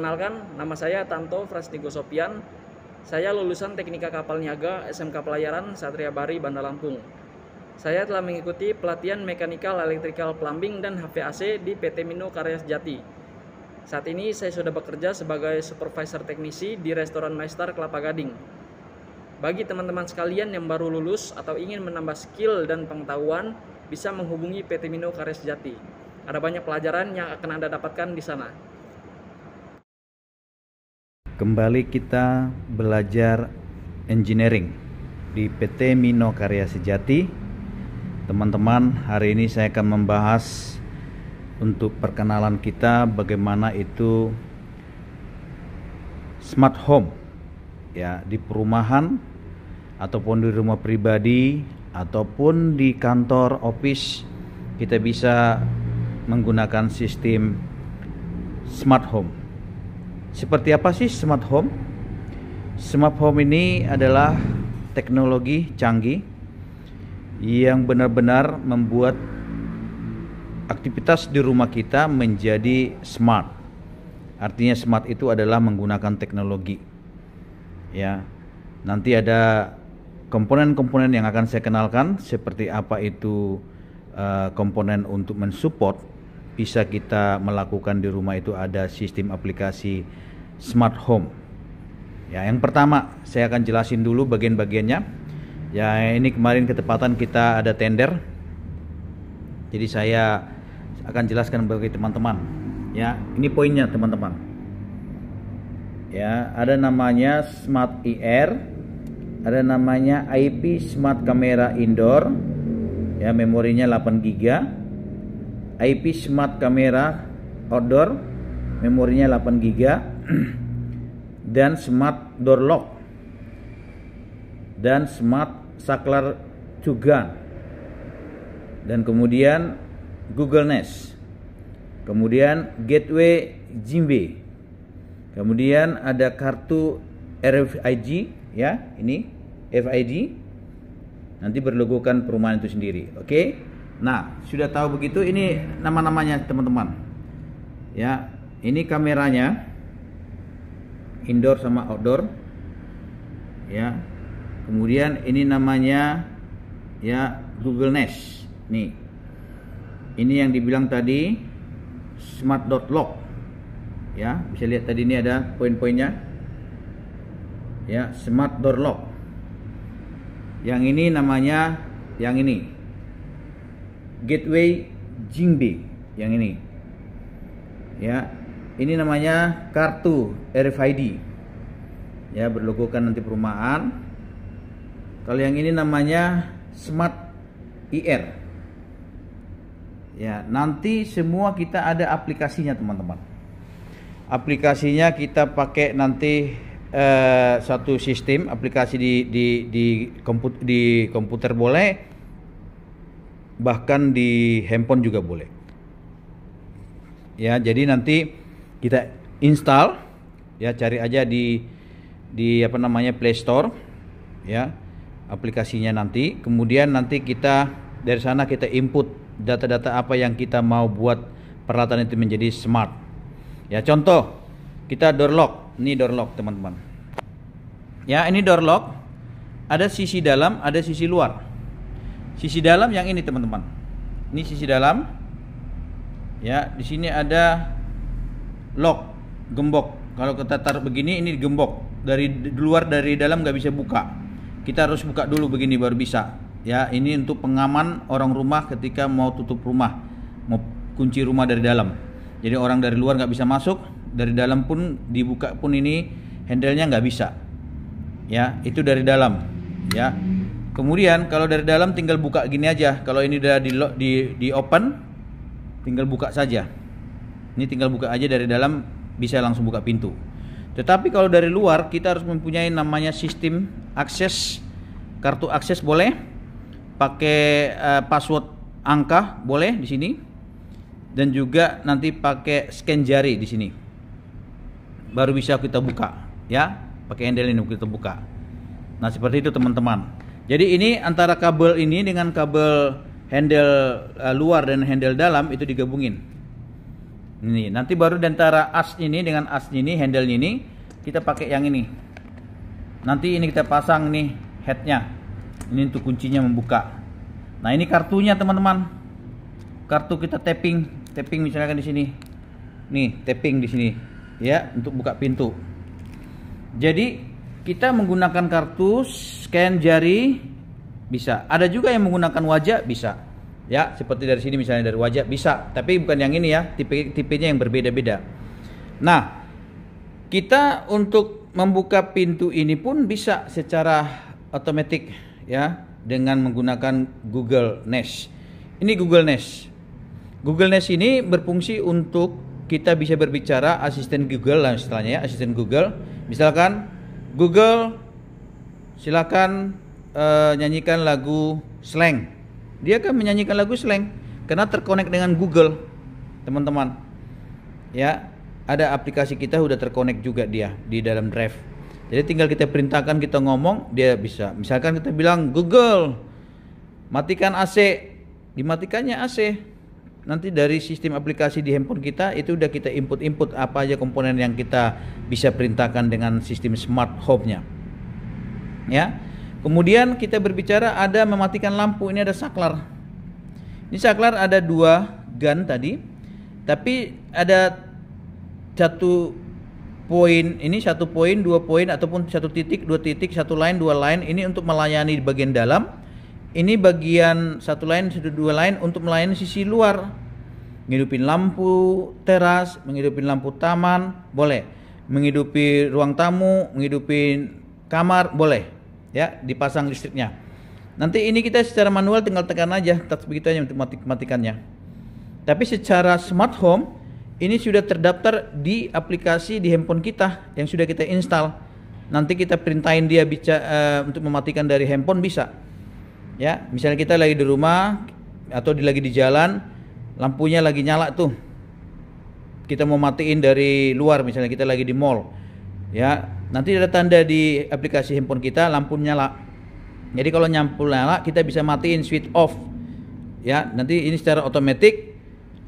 Perkenalkan, nama saya Tanto Frasnigo Sopian. Saya lulusan Teknika Kapal Niaga SMK Pelayaran Satria Bari, Bandar Lampung. Saya telah mengikuti pelatihan Mechanical Electrical Plumbing dan HVAC di PT Mino Karya Sejati. Saat ini saya sudah bekerja sebagai supervisor teknisi di Restoran Maestar Kelapa Gading. Bagi teman-teman sekalian yang baru lulus atau ingin menambah skill dan pengetahuan, bisa menghubungi PT Mino Karya Sejati. Ada banyak pelajaran yang akan Anda dapatkan di sana. Kembali kita belajar engineering di PT Mino Karya Sejati. Teman-teman, hari ini saya akan membahas untuk perkenalan kita bagaimana itu smart home ya, di perumahan ataupun di rumah pribadi ataupun di kantor office kita bisa menggunakan sistem smart home. Seperti apa sih smart home? Smart home ini adalah teknologi canggih yang benar-benar membuat aktivitas di rumah kita menjadi smart. Artinya smart itu adalah menggunakan teknologi. Ya. Nanti ada komponen-komponen yang akan saya kenalkan, seperti apa itu komponen untuk mensupport bisa kita melakukan di rumah. Itu ada sistem aplikasi smart home. Ya, yang pertama saya akan jelasin dulu bagian-bagiannya. Ya, ini kemarin ketepatan kita ada tender. Jadi saya akan jelaskan bagi teman-teman. Ya, ini poinnya teman-teman. Ya, ada namanya Smart IR, ada namanya IP Smart Camera Indoor. Ya, memorinya 8 GB. IP Smart Camera Outdoor, memorinya 8 GB. Dan Smart Door Lock dan Smart Saklar Cugan, dan kemudian Google Nest, kemudian Gateway Jimbe, kemudian ada kartu RFID ya, ini FID, nanti berlogokan perumahan itu sendiri. Oke. Nah, sudah tahu begitu, ini nama-namanya teman-teman. Ya, ini kameranya indoor sama outdoor. Ya. Kemudian ini namanya ya Google Nest. Nih. Ini yang dibilang tadi Smart Door Lock. Ya, bisa lihat tadi ini ada poin-poinnya. Ya, Smart Door Lock. Yang ini namanya yang ini. Gateway Jingbe yang ini. Ya, ini namanya kartu RFID. Ya, berlogokan nanti perumahan. Kalau yang ini namanya Smart IR. Ya, nanti semua kita ada aplikasinya teman-teman. Aplikasinya kita pakai nanti satu sistem aplikasi di komputer boleh, bahkan di handphone juga boleh. Ya, jadi nanti kita install, ya, cari aja di apa namanya Play Store, ya, aplikasinya nanti. Kemudian nanti kita dari sana kita input data-data apa yang kita mau buat peralatan itu menjadi smart. Ya, contoh kita door lock. Ini door lock teman-teman. Ya, ini door lock. Ada sisi dalam, ada sisi luar. Sisi dalam yang ini teman-teman. Ini sisi dalam. Ya, di sini ada lock, gembok. Kalau kita taruh begini, ini gembok. Dari luar, dari dalam nggak bisa buka. Kita harus buka dulu begini baru bisa. Ya, ini untuk pengaman orang rumah ketika mau tutup rumah, mau kunci rumah dari dalam. Jadi orang dari luar nggak bisa masuk, dari dalam pun dibuka pun ini handle-nya nggak bisa. Ya, itu dari dalam. Ya. Kemudian kalau dari dalam tinggal buka gini aja. Kalau ini udah di open, tinggal buka saja. Ini tinggal buka aja dari dalam, bisa langsung buka pintu. Tetapi kalau dari luar kita harus mempunyai namanya sistem akses, kartu akses boleh, pakai password angka boleh di sini, dan juga nanti pakai scan jari di sini. Baru bisa kita buka, ya, pakai handle ini kita buka. Nah, seperti itu teman-teman. Jadi ini antara kabel ini dengan kabel handle luar dan handle dalam itu digabungin. Ini nanti baru di antara as ini dengan as ini, handle ini kita pakai yang ini. Nanti ini kita pasang nih headnya. Ini untuk kuncinya membuka. Nah ini kartunya teman-teman. Kartu kita tapping misalkan di sini. Nih tapping di sini, ya untuk buka pintu. Jadi kita menggunakan kartu scan jari bisa. Ada juga yang menggunakan wajah bisa. Ya, seperti dari sini misalnya dari wajah bisa, tapi bukan yang ini ya, tipenya yang berbeda-beda. Nah, kita untuk membuka pintu ini pun bisa secara otomatis ya dengan menggunakan Google Nest. Ini Google Nest. Google Nest ini berfungsi untuk kita bisa berbicara asisten Google lah istilahnya ya, asisten Google. Misalkan Google silakan nyanyikan lagu slang. Dia akan menyanyikan lagu slang karena terkonek dengan Google, teman-teman. Ya, ada aplikasi kita udah terkonek juga dia di dalam Drive. Jadi tinggal kita perintahkan, kita ngomong, dia bisa. Misalkan kita bilang Google, matikan AC, dimatikannya AC. Nanti dari sistem aplikasi di handphone kita itu udah kita input apa aja komponen yang kita bisa perintahkan dengan sistem smart home-nya. Ya. Kemudian kita berbicara ada mematikan lampu, ini ada saklar. Ini saklar ada 2 gun tadi, tapi ada 1 poin, ini 1 poin, 2 poin ataupun 1 titik, 2 titik, 1 line, 2 line. Ini untuk melayani di bagian dalam. Ini bagian 1 line, 2 line untuk melayani sisi luar. Menghidupin lampu teras, menghidupin lampu taman, boleh. Menghidupi ruang tamu, menghidupin kamar, boleh. Ya, dipasang listriknya. Nanti ini kita secara manual tinggal tekan aja touch begitu aja untuk matikannya. Tapi secara smart home ini sudah terdaftar di aplikasi di handphone kita yang sudah kita install. Nanti kita perintahin dia untuk mematikan dari handphone bisa. Ya, misalnya kita lagi di rumah atau lagi di jalan, lampunya lagi nyala tuh. Kita mau matiin dari luar, misalnya kita lagi di mall. Ya, nanti ada tanda di aplikasi handphone kita lampu nyala. Jadi kalau lampu nyala kita bisa matiin switch off. Ya, nanti ini secara otomatis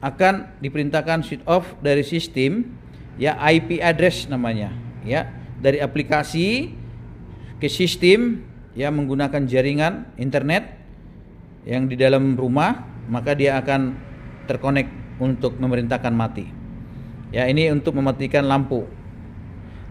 akan diperintahkan switch off dari sistem ya, IP address namanya ya, dari aplikasi ke sistem ya menggunakan jaringan internet yang di dalam rumah, maka dia akan terkonek untuk memerintahkan mati. Ya, ini untuk mematikan lampu.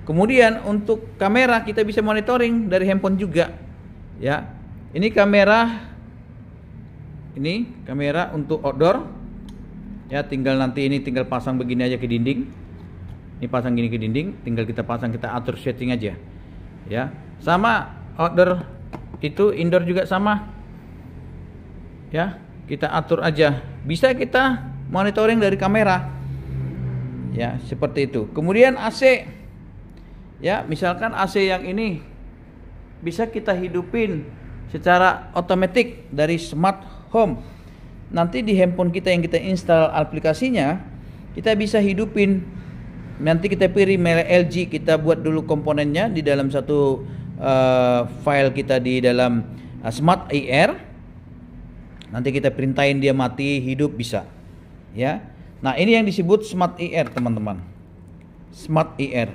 Kemudian untuk kamera kita bisa monitoring dari handphone juga. Ya. Ini kamera untuk outdoor. Ya, tinggal nanti ini tinggal pasang begini aja ke dinding. Ini pasang gini ke dinding, tinggal kita pasang, kita atur setting aja. Ya. Sama outdoor itu, indoor juga sama. Ya, kita atur aja. Bisa kita monitoring dari kamera. Ya, seperti itu. Kemudian AC. Ya, misalkan AC yang ini bisa kita hidupin secara otomatis dari smart home. Nanti di handphone kita yang kita install aplikasinya, kita bisa hidupin. Nanti kita pilih merek LG, kita buat dulu komponennya di dalam satu file kita di dalam Smart IR. Nanti kita perintahin dia mati, hidup bisa. Ya. Nah, ini yang disebut Smart IR, teman-teman. Smart IR.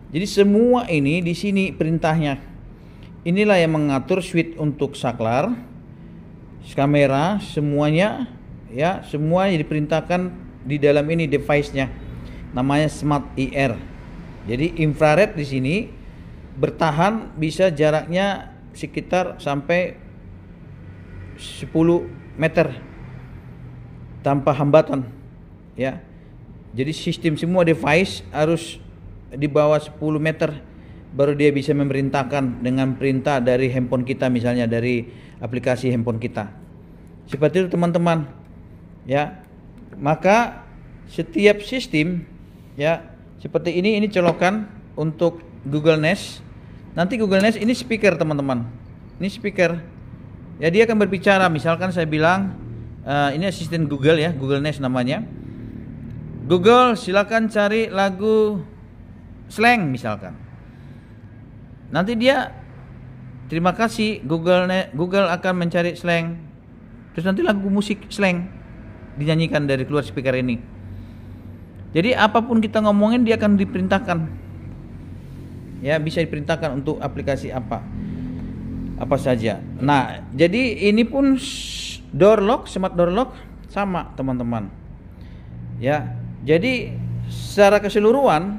Jadi semua ini di sini perintahnya. Inilah yang mengatur switch untuk saklar, kamera, semuanya ya, semua diperintahkan di dalam ini device-nya. Namanya Smart IR. Jadi infrared di sini bertahan bisa jaraknya sekitar sampai 10 meter tanpa hambatan ya. Jadi sistem semua device harus di bawah 10 meter baru dia bisa memerintahkan dengan perintah dari handphone kita, misalnya dari aplikasi handphone kita. Seperti itu teman-teman. Ya. Maka setiap sistem ya seperti ini colokan untuk Google Nest. Nanti Google Nest ini speaker, teman-teman. Ini speaker. Ya, dia akan berbicara. Misalkan saya bilang ini asisten Google ya, Google Nest namanya. Google, silakan cari lagu slang misalkan. Nanti dia terima kasih, Google akan mencari slang. Terus nanti lagu musik slang dinyanyikan dari keluar speaker ini. Jadi apapun kita ngomongin dia akan diperintahkan. Ya, bisa diperintahkan untuk aplikasi apa saja. Nah, jadi ini pun door lock, smart door lock sama teman-teman. Ya, jadi secara keseluruhan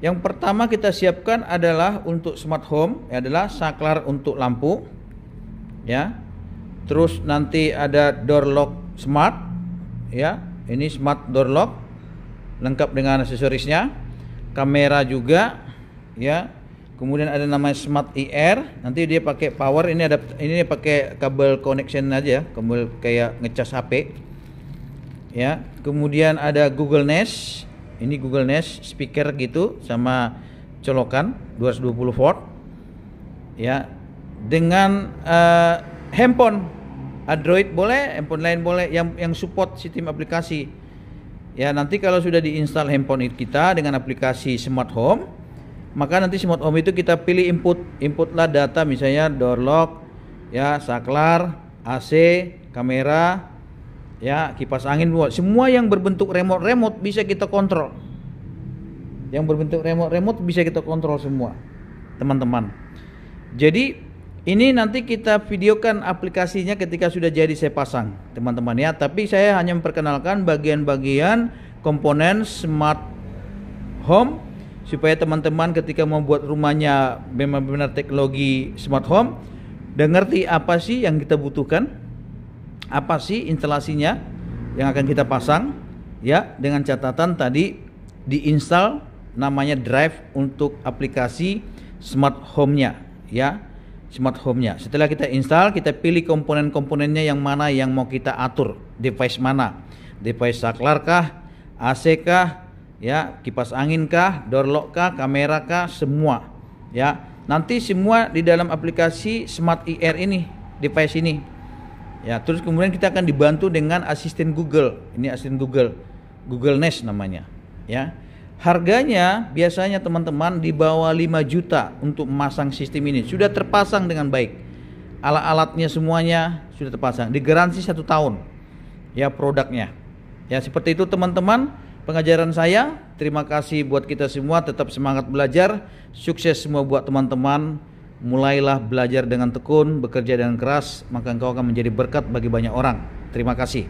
yang pertama kita siapkan adalah untuk smart home, adalah saklar untuk lampu. Ya. Terus nanti ada door lock smart. Ya, ini smart door lock lengkap dengan aksesorisnya. Kamera juga. Ya, kemudian ada namanya Smart IR, nanti dia pakai power, ini pakai kabel connection aja, kabel kayak ngecas HP. Ya, kemudian ada Google Nest, ini Google Nest speaker gitu sama colokan 220 volt. Ya, dengan handphone Android boleh, handphone lain boleh, yang support sistem aplikasi. Ya, nanti kalau sudah diinstal handphone kita dengan aplikasi Smart Home, maka nanti smart home itu kita pilih inputlah data, misalnya door lock, ya, saklar, AC, kamera, ya, kipas angin, semua yang berbentuk remote bisa kita kontrol. Yang berbentuk remote bisa kita kontrol semua, teman-teman. Jadi ini nanti kita videokan aplikasinya ketika sudah jadi saya pasang, teman-teman ya. Tapi saya hanya memperkenalkan bagian-bagian komponen smart home supaya teman-teman ketika membuat rumahnya benar-benar teknologi smart home dan ngerti apa sih yang kita butuhkan, apa sih instalasinya yang akan kita pasang, ya, dengan catatan tadi diinstal namanya drive untuk aplikasi smart home-nya, ya, smart home-nya. Setelah kita install, kita pilih komponen-komponennya yang mana yang mau kita atur, device mana, device saklar kah, AC kah, ya, kipas angin kah, door lock kah, kamera kah, semua. Ya, nanti semua di dalam aplikasi Smart IR ini, device ini. Ya, terus kemudian kita akan dibantu dengan asisten Google. Ini asisten Google Nest namanya. Ya, harganya biasanya teman-teman di bawah 5 juta untuk memasang sistem ini. Sudah terpasang dengan baik. Alat-alatnya semuanya sudah terpasang. Digaransi 1 tahun. Ya, produknya. Ya, seperti itu teman-teman. Pengajaran saya, terima kasih buat kita semua, tetap semangat belajar, sukses semua buat teman-teman. Mulailah belajar dengan tekun, bekerja dengan keras, maka engkau akan menjadi berkat bagi banyak orang. Terima kasih.